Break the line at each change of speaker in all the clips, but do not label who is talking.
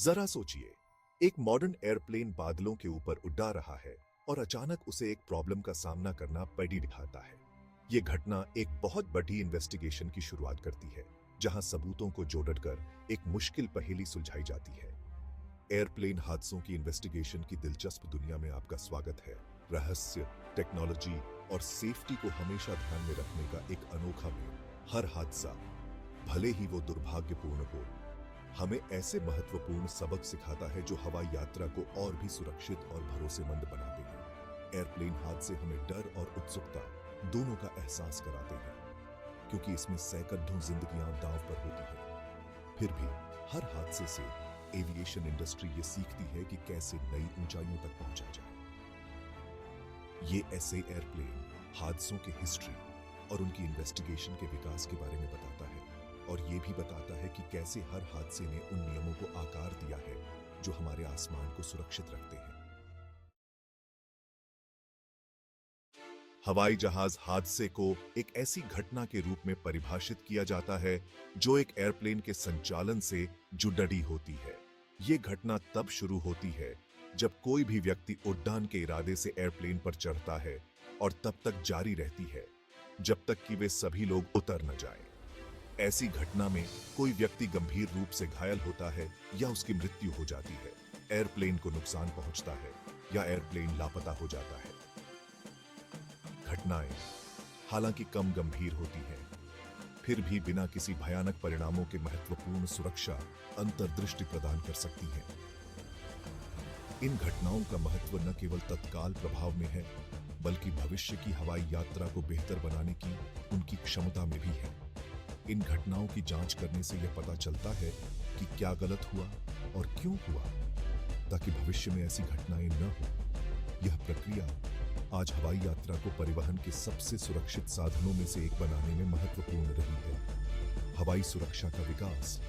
जरा सोचिए, एक मॉडर्न एयरप्लेन बादलों के ऊपर उड़ा रहा है और अचानक उसे एक प्रॉब्लम का सामना करना पड़ी दिखाता है। ये घटना एक बहुत बड़ी इन्वेस्टिगेशन की शुरुआत करती है, जहां सबूतों को जोड़कर एक मुश्किल पहेली सुलझाई जाती है। एयरप्लेन हादसों की इन्वेस्टिगेशन की दिलचस्प दुनिया में आपका स्वागत है। रहस्य, टेक्नोलॉजी और सेफ्टी को हमेशा ध्यान में रखने का एक अनोखा मेल। हर हादसा, भले ही वो दुर्भाग्यपूर्ण हो, हमें ऐसे महत्वपूर्ण सबक सिखाता है जो हवाई यात्रा को और भी सुरक्षित और भरोसेमंद बनाते हैं। एयरप्लेन हादसे हमें डर और उत्सुकता दोनों का एहसास कराते हैं, क्योंकि इसमें सैकड़ों जिंदगियां दांव पर होती हैं। फिर भी हर हादसे से एविएशन इंडस्ट्री ये सीखती है कि कैसे नई ऊंचाइयों तक पहुंचा जाए। ये ऐसे एयरप्लेन हादसों की हिस्ट्री और उनकी इन्वेस्टिगेशन के विकास के बारे में बताता है, और ये भी बताता है कि कैसे हर हादसे ने उन नियमों को आकार दिया है जो हमारे आसमान को सुरक्षित रखते हैं। हवाई जहाज हादसे को एक ऐसी घटना के रूप में परिभाषित किया जाता है जो एक एयरप्लेन के संचालन से जुड़ी होती है। ये घटना तब शुरू होती है जब कोई भी व्यक्ति उड़ान के इरादे से एयरप्लेन पर चढ़ता है, और तब तक जारी रहती है जब तक कि वे सभी लोग उतर न जाएं। ऐसी घटना में कोई व्यक्ति गंभीर रूप से घायल होता है या उसकी मृत्यु हो जाती है, एयरप्लेन को नुकसान पहुंचता है या एयरप्लेन लापता हो जाता है। घटनाएं हालांकि कम गंभीर होती हैं, फिर भी बिना किसी भयानक परिणामों के महत्वपूर्ण सुरक्षा अंतर्दृष्टि प्रदान कर सकती हैं। इन घटनाओं का महत्व न केवल तत्काल प्रभाव में है, बल्कि भविष्य की हवाई यात्रा को बेहतर बनाने की उनकी क्षमता में भी है। इन घटनाओं की जांच करने से यह पता चलता है कि क्या गलत हुआ और क्यों हुआ, ताकि भविष्य में ऐसी घटनाएं न हो। यह प्रक्रिया आज हवाई यात्रा को परिवहन के सबसे सुरक्षित साधनों में से एक बनाने में महत्वपूर्ण रही है। हवाई सुरक्षा का विकास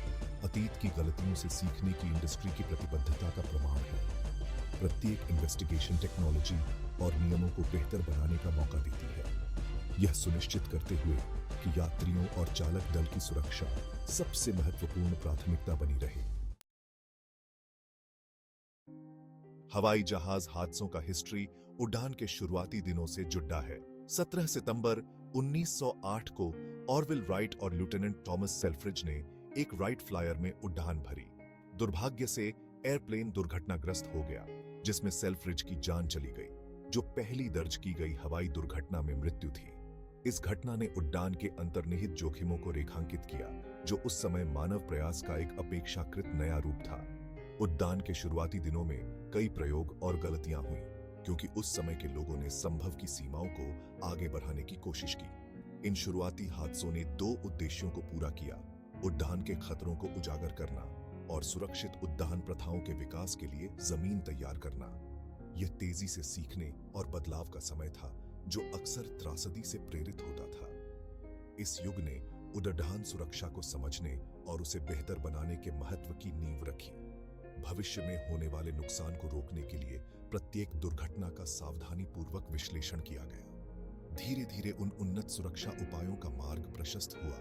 अतीत की गलतियों से सीखने की इंडस्ट्री की प्रतिबद्धता का प्रमाण है। प्रत्येक इन्वेस्टिगेशन टेक्नोलॉजी और नियमों को बेहतर बनाने का मौका देती है, यह सुनिश्चित करते हुए कि यात्रियों और चालक दल की सुरक्षा सबसे महत्वपूर्ण प्राथमिकता बनी रहे। हवाई जहाज हादसों का हिस्ट्री उड़ान के शुरुआती दिनों से जुड़ा है। 17 सितंबर 1908 को ऑरविल राइट और लेफ्टिनेंट थॉमस सेल्फ्रिज ने एक राइट फ्लायर में उड़ान भरी। दुर्भाग्य से एयरप्लेन दुर्घटनाग्रस्त हो गया, जिसमें सेल्फ्रिज की जान चली गई, जो पहली दर्ज की गई हवाई दुर्घटना में मृत्यु थी। इस घटना ने उड़ान के अंतर्निहित जोखिमों को रेखांकित किया, जो उस समय मानव प्रयास का एक अपेक्षाकृत नया रूप था। उड़ान के शुरुआती दिनों में कई प्रयोग और गलतियां हुई, क्योंकि उस समय के लोगों ने संभव की सीमाओं को आगे बढ़ाने की कोशिश की। इन शुरुआती हादसों ने दो उद्देश्यों को पूरा किया: उड़ान के खतरों को उजागर करना और सुरक्षित उड़ान प्रथाओं के विकास के लिए जमीन तैयार करना। यह तेजी से सीखने और बदलाव का समय था, जो अक्सर त्रासदी से प्रेरित होता था। इस युग ने उड़ान सुरक्षा को समझने और उसे बेहतर बनाने के महत्व की नींव रखी। भविष्य में होने वाले नुकसान को रोकने के लिए प्रत्येक दुर्घटना का सावधानीपूर्वक विश्लेषण किया गया। धीरे धीरे उन उन्नत सुरक्षा उपायों का मार्ग प्रशस्त हुआ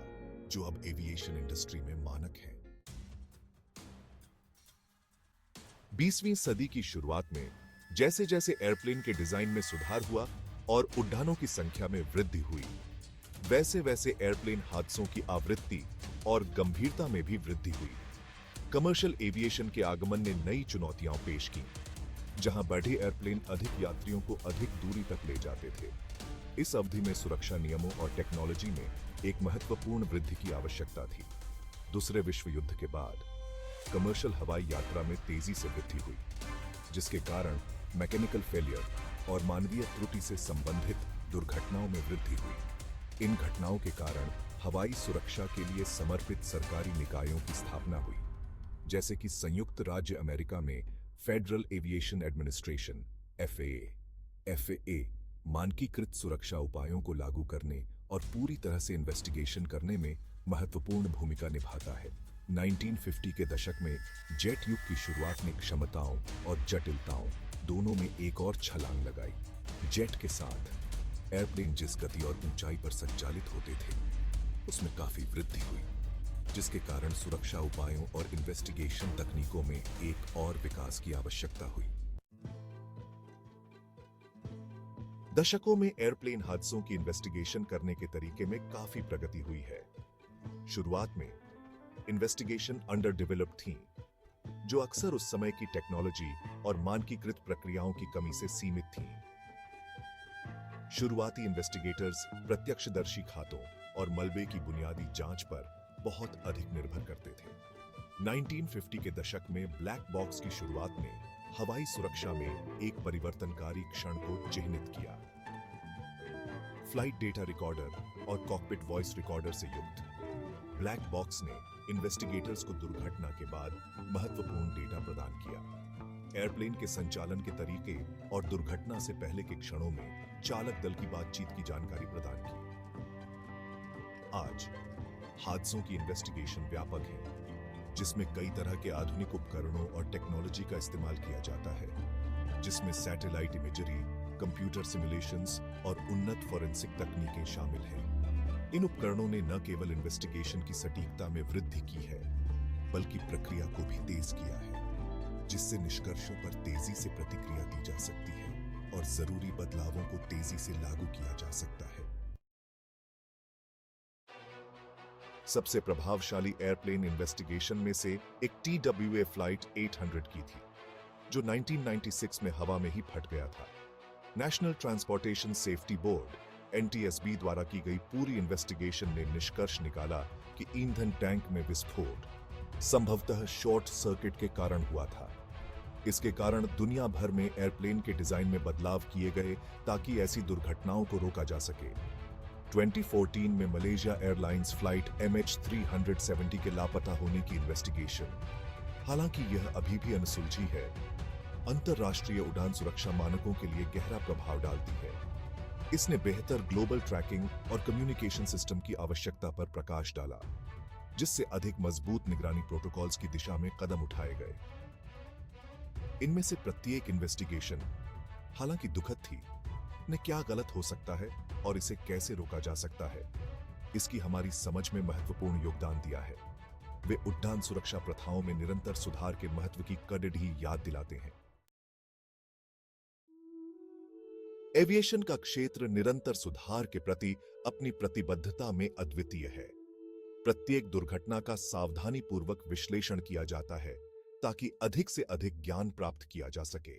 जो अब एविएशन इंडस्ट्री में मानक हैं। 20वीं सदी की शुरुआत में जैसे जैसे एयरप्लेन के डिजाइन में सुधार हुआ और उड़ानों की संख्या में वृद्धि हुई, वैसे वैसे एयरप्लेन हादसों की आवृत्ति और गंभीरता में भी वृद्धि हुई। कमर्शियल एविएशन के आगमन ने नई चुनौतियां पेश की, जहां बड़े एयरप्लेन अधिक यात्रियों को अधिक दूरी तक ले जाते थे। इस अवधि में सुरक्षा नियमों और टेक्नोलॉजी में एक महत्वपूर्ण वृद्धि की आवश्यकता थी। दूसरे विश्व युद्ध के बाद कमर्शियल हवाई यात्रा में तेजी से वृद्धि हुई, जिसके कारण मैकेनिकल फेलियर और मानवीय त्रुटि से संबंधित दुर्घटनाओं में वृद्धि हुई। इन घटनाओं के कारण हवाई सुरक्षा के लिए समर्पित सरकारी निकायों की स्थापना हुई, जैसे कि संयुक्त राज्य अमेरिका में फेडरल एविएशन एडमिनिस्ट्रेशन FAA मानकीकृत सुरक्षा उपायों को लागू करने और पूरी तरह से इन्वेस्टिगेशन करने में महत्वपूर्ण भूमिका निभाता है। 1950 के दशक में जेट युग की शुरुआत ने क्षमताओं और जटिलताओं दोनों में एक और छलांग लगाई। जेट के साथ एयरप्लेन जिस गति और ऊंचाई पर संचालित होते थे, उसमें काफी वृद्धि हुई। जिसके कारण सुरक्षा उपायों और इन्वेस्टिगेशन तकनीकों में एक और विकास की आवश्यकता हुई। दशकों में एयरप्लेन हादसों की इन्वेस्टिगेशन करने के तरीके में काफी प्रगति हुई है। शुरुआत में इन्वेस्टिगेशन अंडर डेवलप्ड थी, जो अक्सर उस समय की टेक्नोलॉजी और मानकीकृत प्रक्रियाओं की कमी से सीमित थी। शुरुआती इन्वेस्टिगेटर्स प्रत्यक्षदर्शी खातों और मलबे की बुनियादी जांच पर बहुत अधिक निर्भर करते थे। 1950 के दशक में ब्लैक बॉक्स की शुरुआत ने हवाई सुरक्षा में एक परिवर्तनकारी क्षण को चिह्नित किया। फ्लाइट डेटा रिकॉर्डर और कॉकपिट वॉइस रिकॉर्डर से युक्त ब्लैक बॉक्स ने इन्वेस्टिगेटर्स को दुर्घटना के बाद महत्वपूर्ण डेटा प्रदान किया। एयरप्लेन के संचालन के तरीके और दुर्घटना से पहले के क्षणों में चालक दल की बातचीत की जानकारी प्रदान की। आज हादसों की इन्वेस्टिगेशन व्यापक है, जिसमें कई तरह के आधुनिक उपकरणों और टेक्नोलॉजी का इस्तेमाल किया जाता है, जिसमें सैटेलाइट इमेजरी, कंप्यूटर सिमुलेशंस और उन्नत फोरेंसिक तकनीकें शामिल हैं। इन उपकरणों ने न केवल इन्वेस्टिगेशन की सटीकता में वृद्धि की है, बल्कि प्रक्रिया को भी तेज किया है, जिससे निष्कर्षों पर तेजी से प्रतिक्रिया दी जा सकती है और जरूरी बदलावों को तेजी से लागू किया जा सकता है। सबसे प्रभावशाली एयरप्लेन इन्वेस्टिगेशन में से एक TWA फ्लाइट 800 की थी, जो 1996 में हवा में ही फट गया था। National transportation safety board NTSB द्वारा की गई पूरी इन्वेस्टिगेशन ने निष्कर्ष निकाला कि ईंधन टैंक में विस्फोट संभवतः शॉर्ट सर्किट के कारण हुआ था। इसके कारण दुनिया भर में एयरप्लेन के डिजाइन में बदलाव किए गए ताकि ऐसी दुर्घटनाओं को रोका जा सके। 2014 में मलेशिया एयरलाइंस फ्लाइट MH370 के लापता होने की इन्वेस्टिगेशन, हालांकि यह अभी भी अनसुलझी है, अंतरराष्ट्रीय उड़ान सुरक्षा मानकों के लिए गहरा प्रभाव डालती है। इसने बेहतर ग्लोबल ट्रैकिंग और कम्युनिकेशन सिस्टम की आवश्यकता पर प्रकाश डाला, जिससे अधिक मजबूत निगरानी प्रोटोकॉल्स की दिशा में कदम उठाए गए। इनमें से प्रत्येक इन्वेस्टिगेशन, हालांकि दुखद थी, ने क्या गलत हो सकता है और इसे कैसे रोका जा सकता है, इसकी हमारी समझ में महत्वपूर्ण योगदान दिया है। वे उड़ान सुरक्षा प्रथाओं में निरंतर सुधार के महत्व की कड़ी याद दिलाते हैं। एविएशन का क्षेत्र निरंतर सुधार के प्रति अपनी प्रतिबद्धता में अद्वितीय है। प्रत्येक दुर्घटना का सावधानीपूर्वक विश्लेषण किया जाता है ताकि अधिक से अधिक ज्ञान प्राप्त किया जा सके।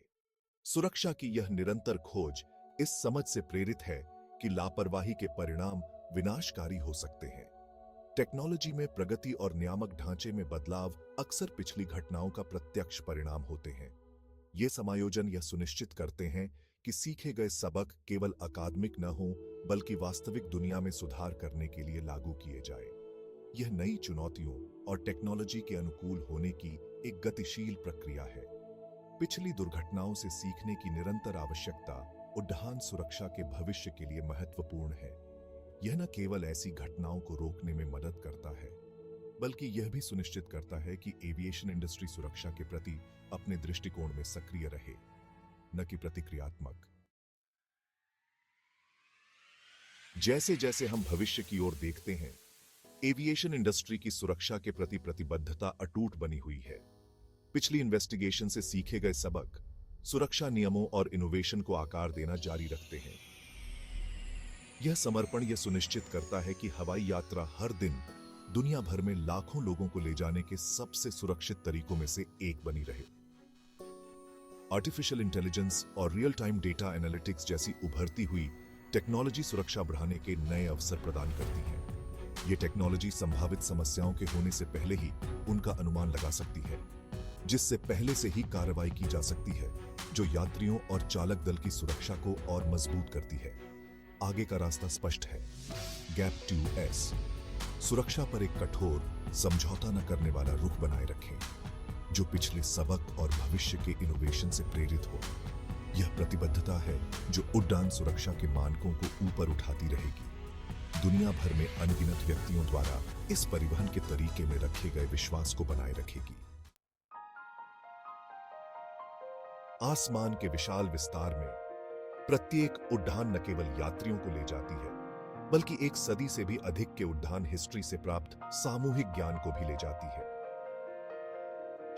सुरक्षा की यह निरंतर खोज इस समझ से प्रेरित है कि लापरवाही के परिणाम विनाशकारी हो सकते हैं। टेक्नोलॉजी में प्रगति और नियामक ढांचे में बदलाव अक्सर पिछली घटनाओं का प्रत्यक्ष परिणाम होते हैं। ये समायोजन यह सुनिश्चित करते हैं कि सीखे गए सबक केवल अकादमिक न हो, बल्कि वास्तविक दुनिया में सुधार करने के लिए लागू किए जाए। यह नई चुनौतियों और टेक्नोलॉजी के अनुकूल होने की एक गतिशील प्रक्रिया है। पिछली दुर्घटनाओं से सीखने की निरंतर आवश्यकता उड़ान सुरक्षा के भविष्य के लिए महत्वपूर्ण है। यह न केवल ऐसी घटनाओं को रोकने में मदद करता है, बल्कि यह भी सुनिश्चित करता है कि एविएशन इंडस्ट्री सुरक्षा के प्रति अपने दृष्टिकोण में सक्रिय रहे, न कि प्रतिक्रियात्मक। जैसे जैसे हम भविष्य की ओर देखते हैं, एविएशन इंडस्ट्री की सुरक्षा के प्रति प्रतिबद्धता अटूट बनी हुई है। पिछली इन्वेस्टिगेशन से सीखे गए सबक सुरक्षा नियमों और इनोवेशन को आकार देना जारी रखते हैं। यह समर्पण यह सुनिश्चित करता है कि हवाई यात्रा हर दिन दुनिया भर में लाखों लोगों को ले जाने के सबसे सुरक्षित तरीकों में से एक बनी रहे। आर्टिफिशियल इंटेलिजेंस और रियल टाइम डेटा एनालिटिक्स जैसी उभरती हुई टेक्नोलॉजी सुरक्षा बढ़ाने के नए अवसर प्रदान करती है। ये टेक्नोलॉजी संभावित समस्याओं के होने से पहले ही उनका अनुमान लगा सकती है, जिससे पहले से ही कार्रवाई की जा सकती है, जो यात्रियों और चालक दल की सुरक्षा को और मजबूत करती है। आगे का रास्ता स्पष्ट है। गैप 2S सुरक्षा पर एक कठोर, समझौता न करने वाला रुख बनाए रखें, जो पिछले सबक और भविष्य के इनोवेशन से प्रेरित हो। यह प्रतिबद्धता है जो उड़ान सुरक्षा के मानकों को ऊपर उठाती रहेगी, दुनिया भर में अनगिनत व्यक्तियों द्वारा इस परिवहन के तरीके में रखे गए विश्वास को बनाए रखेगी। आसमान के विशाल विस्तार में प्रत्येक उड़ान न केवल यात्रियों को ले जाती है, बल्कि एक सदी से भी अधिक के उड़ान हिस्ट्री से प्राप्त सामूहिक ज्ञान को भी ले जाती है।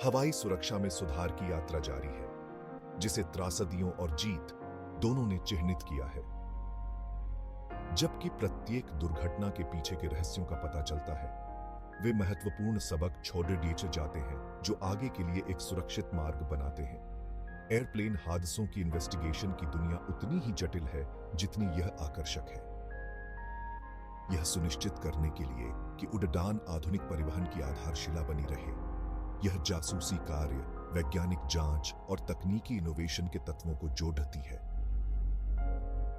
हवाई सुरक्षा में सुधार की यात्रा जारी है, जिसे त्रासदियों और जीत दोनों ने चिह्नित किया है। जबकि प्रत्येक दुर्घटना के पीछे के रहस्यों का पता चलता है, वे महत्वपूर्ण सबक छोड़ दिए जाते हैं जो आगे के लिए एक सुरक्षित मार्ग बनाते हैं। एयरप्लेन हादसों की इन्वेस्टिगेशन की दुनिया उतनी ही जटिल है जितनी यह आकर्षक है। यह सुनिश्चित करने के लिए कि उड़ान आधुनिक परिवहन की आधारशिला बनी रहे, यह जासूसी कार्य, वैज्ञानिक जांच और तकनीकी इनोवेशन के तत्वों को जोड़ती है।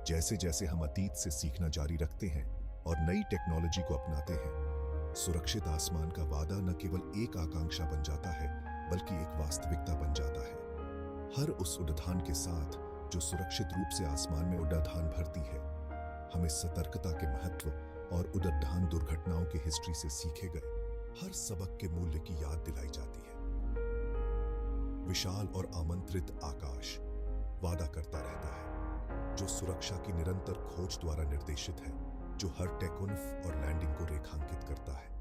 जैसे जैसे हम अतीत से सीखना जारी रखते हैं और नई टेक्नोलॉजी को अपनाते हैं, सुरक्षित आसमान का वादा न केवल एक आकांक्षा बन जाता है, बल्कि एक वास्तविकता बन जाता है। हर उस उड़ान के साथ जो सुरक्षित रूप से आसमान में उड़ान भरती है, हमें सतर्कता के महत्व और उड़ान दुर्घटनाओं की हिस्ट्री से सीखे गए हर सबक के मूल्य की याद दिलाई जाती है। विशाल और आमंत्रित आकाश वादा करता रहता है, जो सुरक्षा की निरंतर खोज द्वारा निर्देशित है, जो हर टेकऑफ और लैंडिंग को रेखांकित करता है।